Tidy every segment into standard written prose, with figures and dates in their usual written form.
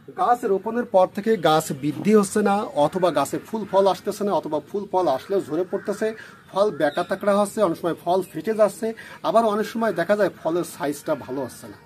গাছ রোপণের পর থেকে গাছ বৃদ্ধি হচ্ছে না, অথবা গাছে ফুল ফল আসতেছে না, অথবা ফুল ফল আসলেও ঝরে পড়তেছে, ফল বেঁকা তাকড়া হচ্ছে, অনেক সময় ফল ফেটে যাচ্ছে, আবার অনেক সময় দেখা যায় ফলের সাইজটা ভালো হচ্ছে না।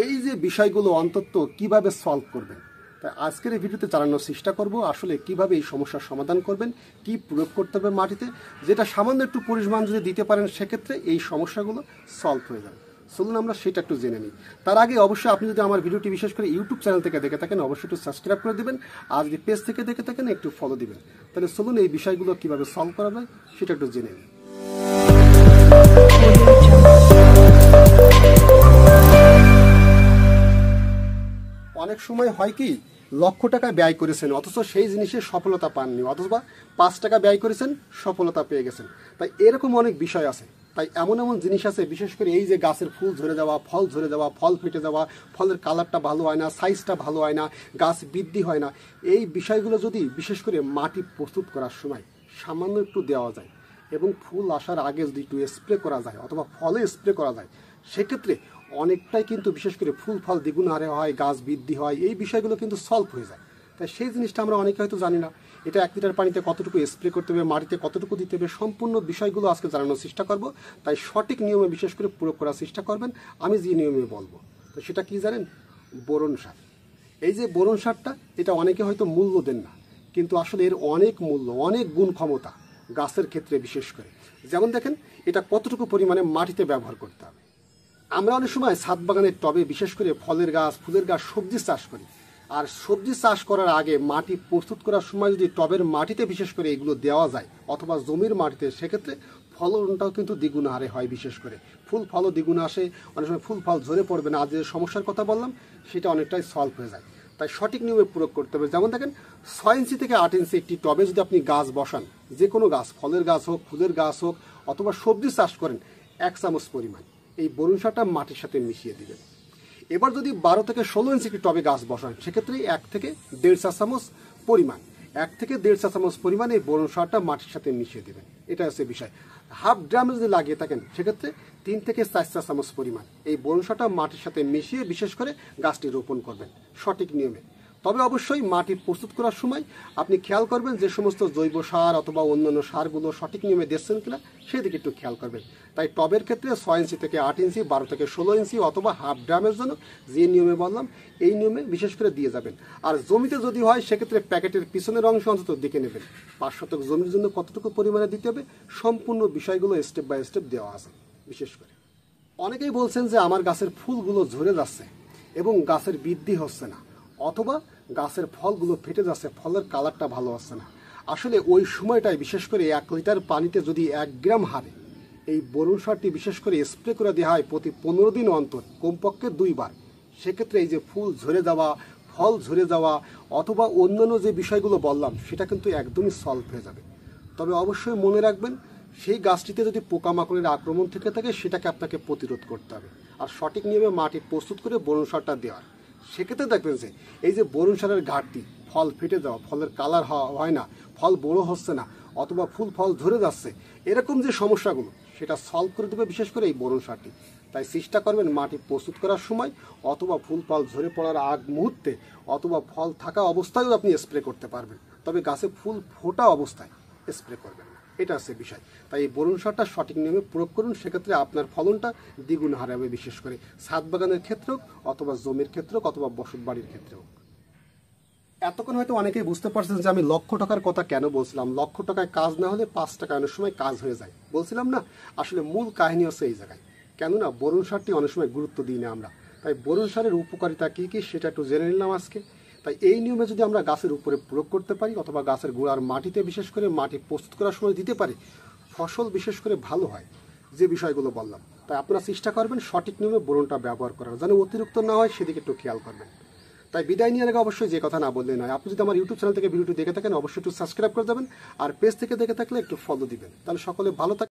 এই যে বিষয়গুলো অন্তত কিভাবে সলভ করবেন, তাই আজকের এই ভিডিওতে জানানোর চেষ্টা করব আসলে কিভাবে এই সমস্যার সমাধান করবেন, কি প্রয়োগ করতে হবে মাটিতে, যেটা সামান্য একটু পরিমাণ যদি দিতে পারেন সেক্ষেত্রে এই সমস্যাগুলো সলভ হয়ে যাবে। চলুন আমরা সেটা একটু জেনে নিই। তার আগে অবশ্যই আপনি যদি আমার ভিডিওটি বিশেষ করে ইউটিউব চ্যানেল থেকে দেখে থাকেন অবশ্যই একটু সাবস্ক্রাইব করে দিবেন, আর যদি পেজ থেকে দেখে থাকেন একটু ফলো দিবেন। তাহলে চলুন এই বিষয়গুলো কিভাবে সলভ করা যায় সেটা একটু জেনে নিই। অনেক সময় হয় কি, লক্ষ টাকা ব্যয় করেছেন অথচ সেই জিনিসে সফলতা পাননি, অথবা 5 টাকা ব্যয় করেছেন সফলতা পেয়ে গেছেন। তাই এরকম অনেক বিষয় আছে। তাই এমন এমন জিনিস আছে, বিশেষ করে এই যে গাছের ফুল ঝরে যাওয়া, ফল ঝরে যাওয়া, ফল ফেটে যাওয়া, ফলের কালারটা ভালো হয় না, সাইজটা ভালো হয় না, গাছ বৃদ্ধি হয় না, এই বিষয়গুলো যদি বিশেষ করে মাটি প্রস্তুত করার সময় সামান্য একটু দেওয়া যায় এবং ফুল আসার আগে যদি একটু স্প্রে করা যায় অথবা ফলে স্প্রে করা যায়, সেক্ষেত্রে অনেকটাই কিন্তু বিশেষ করে ফুল ফল দ্বিগুণ হারে হয়, গাছ বৃদ্ধি হয়, এই বিষয়গুলো কিন্তু সলভ হয়ে যায়। তাই সেই জিনিসটা আমরা অনেকে হয়তো জানি না। এটা 1 লিটার পানিতে কতটুকু স্প্রে করতে হবে, মাটিতে কতটুকু দিতে হবে, সম্পূর্ণ বিষয়গুলো আজকে জানানোর চেষ্টা করব। তাই সঠিক নিয়মে বিশেষ করে প্রয়োগ করার চেষ্টা করবেন। আমি যে নিয়মে বলবো তো সেটা কি জানেন? বোরন সার। এই যে বোরন সারটা, এটা অনেকে হয়তো মূল্য দেন না, কিন্তু আসলে এর অনেক মূল্য, অনেক গুণ ক্ষমতা গাছের ক্ষেত্রে বিশেষ করে। যেমন দেখেন, এটা কতটুকু পরিমাণে মাটিতে ব্যবহার করতে হবে। আমরা অনেক সময় ছাদ বাগানের টবে বিশেষ করে ফলের গাছ, ফুলের গাছ, সবজি চাষ করি। আর সবজি চাষ করার আগে মাটি প্রস্তুত করার সময় যদি টবের মাটিতে বিশেষ করে এগুলো দেওয়া যায় অথবা জমির মাটিতে, সেক্ষেত্রে ফলনটাও কিন্তু দ্বিগুণ হারে হয়। বিশেষ করে ফুল ফলও দ্বিগুণ আসে, অনেক সময় ফুল ফল ঝরে পড়বে না। আজ যে সমস্যার কথা বললাম সেটা অনেকটাই সলভ হয়ে যায়। তাই সঠিক নিয়মে প্রয়োগ করতে হবে। যেমন দেখেন, 6 ইঞ্চি থেকে 8 ইঞ্চি একটি টবে যদি আপনি গাছ বসান, যে কোনো গাছ, ফলের গাছ হোক, ফুলের গাছ হোক, অথবা সবজি চাষ করেন, 1 চামচ পরিমাণ এই বোরন সারটা মাটির সাথে মিশিয়ে দিবেন। এবার যদি 12 থেকে 16 ইঞ্চি একটি টবে গাছ বসান, সেক্ষেত্রে 1 থেকে 1.5 চা চামচ পরিমাণ 1 থেকে 1.5 চা চামচ পরিমাণ এই বোরন সারটা মাটির সাথে মিশিয়ে দেবেন। এটা হচ্ছে বিষয়। হাফ ড্রামে যদি লাগিয়ে থাকেন, সেক্ষেত্রে 3 থেকে 4 চা চামচ পরিমাণ এই বোরন সারটা মাটির সাথে মিশিয়ে বিশেষ করে গাছটি রোপণ করবেন সঠিক নিয়মে। তবে অবশ্যই মাটি প্রস্তুত করার সময় আপনি খেয়াল করবেন যে সমস্ত জৈব সার অথবা অন্যান্য সারগুলো সঠিক নিয়মে দিচ্ছেন কিনা সেদিকে একটু খেয়াল করবেন। তাই টবের ক্ষেত্রে 6 ইঞ্চি থেকে 8 ইঞ্চি, 12 থেকে 16 ইঞ্চি অথবা হাফ ড্রামের জন্য যে নিয়মে বললাম এই নিয়মে বিশেষ করে দিয়ে যাবেন। আর জমিতে যদি হয়, সেক্ষেত্রে প্যাকেটের পিছনের অংশ অন্তত দেখে নেবেন 5 শতক জমির জন্য কতটুকু পরিমাণে দিতে হবে। সম্পূর্ণ বিষয়গুলো স্টেপ বাই স্টেপ দেওয়া আছে। বিশেষ করে অনেকেই বলছেন যে আমার গাছের ফুলগুলো ঝরে যাচ্ছে এবং গাছের বৃদ্ধি হচ্ছে না, অথবা গাছের ফলগুলো ফেটে যাচ্ছে, ফলের কালারটা ভালো হচ্ছে না। আসলে ওই সময়টায় বিশেষ করে 1 লিটার পানিতে যদি 1 গ্রাম হারে এই বোরন সারটি বিশেষ করে স্প্রে করে দেওয়া হয় প্রতি 15 দিন অন্তর, কমপক্ষে 2 বার, সেক্ষেত্রে এই যে ফুল ঝরে যাওয়া, ফল ঝরে যাওয়া অথবা অন্যান্য যে বিষয়গুলো বললাম সেটা কিন্তু একদমই সলভ হয়ে যাবে। তবে অবশ্যই মনে রাখবেন, সেই গাছটিতে যদি পোকামাকড়ের আক্রমণ থেকে থাকে সেটাকে আপনাকে প্রতিরোধ করতে হবে। আর সঠিক নিয়মে মাটি প্রস্তুত করে বোরন সারটা দেওয়ার, সেক্ষেত্রে দেখবেন যে এই যে বোরন সারের ঘাটতি, ফল ফেটে যাওয়া, ফলের কালার হয় না, ফল বড় হচ্ছে না, অথবা ফুল ফল ঝরে যাচ্ছে, এরকম যে সমস্যাগুলো সেটা সলভ করে দেবে বিশেষ করে এই বোরন সারটি। তাই চেষ্টা করবেন মাটি প্রস্তুত করার সময় অথবা ফুল ফল ঝরে পড়ার আগ মুহূর্তে অথবা ফল থাকা অবস্থায়ও আপনি স্প্রে করতে পারবেন, তবে গাছে ফুল ফোটা অবস্থায় স্প্রে করবেন। এটা হচ্ছে বিষয়। তাই এই বোরন সারটা সঠিক নিয়মে প্রয়োগ করুন, সেক্ষেত্রে আপনার ফলনটা দ্বিগুণ হারে হবে। বিশেষ করে ছাদ বাগানের ক্ষেত্রে হোক, অথবা জমির ক্ষেত্রে হোক, অথবা বসত বাড়ির ক্ষেত্রে হোক। এতক্ষণ হয়তো অনেকেই বুঝতে পারছেন যে আমি লক্ষ টাকার কথা কেন বলছিলাম। লক্ষ টাকায় কাজ না হলে 5 টাকা অনেক সময় কাজ হয়ে যায় বলছিলাম না। আসলে মূল কাহিনী হচ্ছে এই জায়গায়। কেননা বোরন সারটি অনেক সময় গুরুত্ব দিই না আমরা। তাই বোরন সারের উপকারিতা কী কী সেটা একটু জেনে নিলাম আজকে। তাই এই নিয়মে যদি আমরা গাছের উপরে প্রয়োগ করতে পারি অথবা গাছের গোড়ার মাটিতে বিশেষ করে মাটি প্রস্তুত করার সময় দিতে পারি, ফসল বিশেষ করে ভালো হয়, যে বিষয়গুলো বললাম। তাই আপনারা চেষ্টা করবেন সঠিক নিয়মে বোরনটা ব্যবহার করার, যেন অতিরিক্ত না হয় সেদিকে একটু খেয়াল করবেন। তাই বিদায় নিয়ে আগে অবশ্যই যে কথা না বললে নয়, আপনি যদি আমার ইউটিউব চ্যানেল থেকে ভিডিওটি দেখে থাকেন অবশ্যই একটু সাবস্ক্রাইব করে দেবেন, আর পেজ থেকে দেখে থাকলে একটু ফলো দিবেন। তাহলে সকলে ভালো থাকবেন।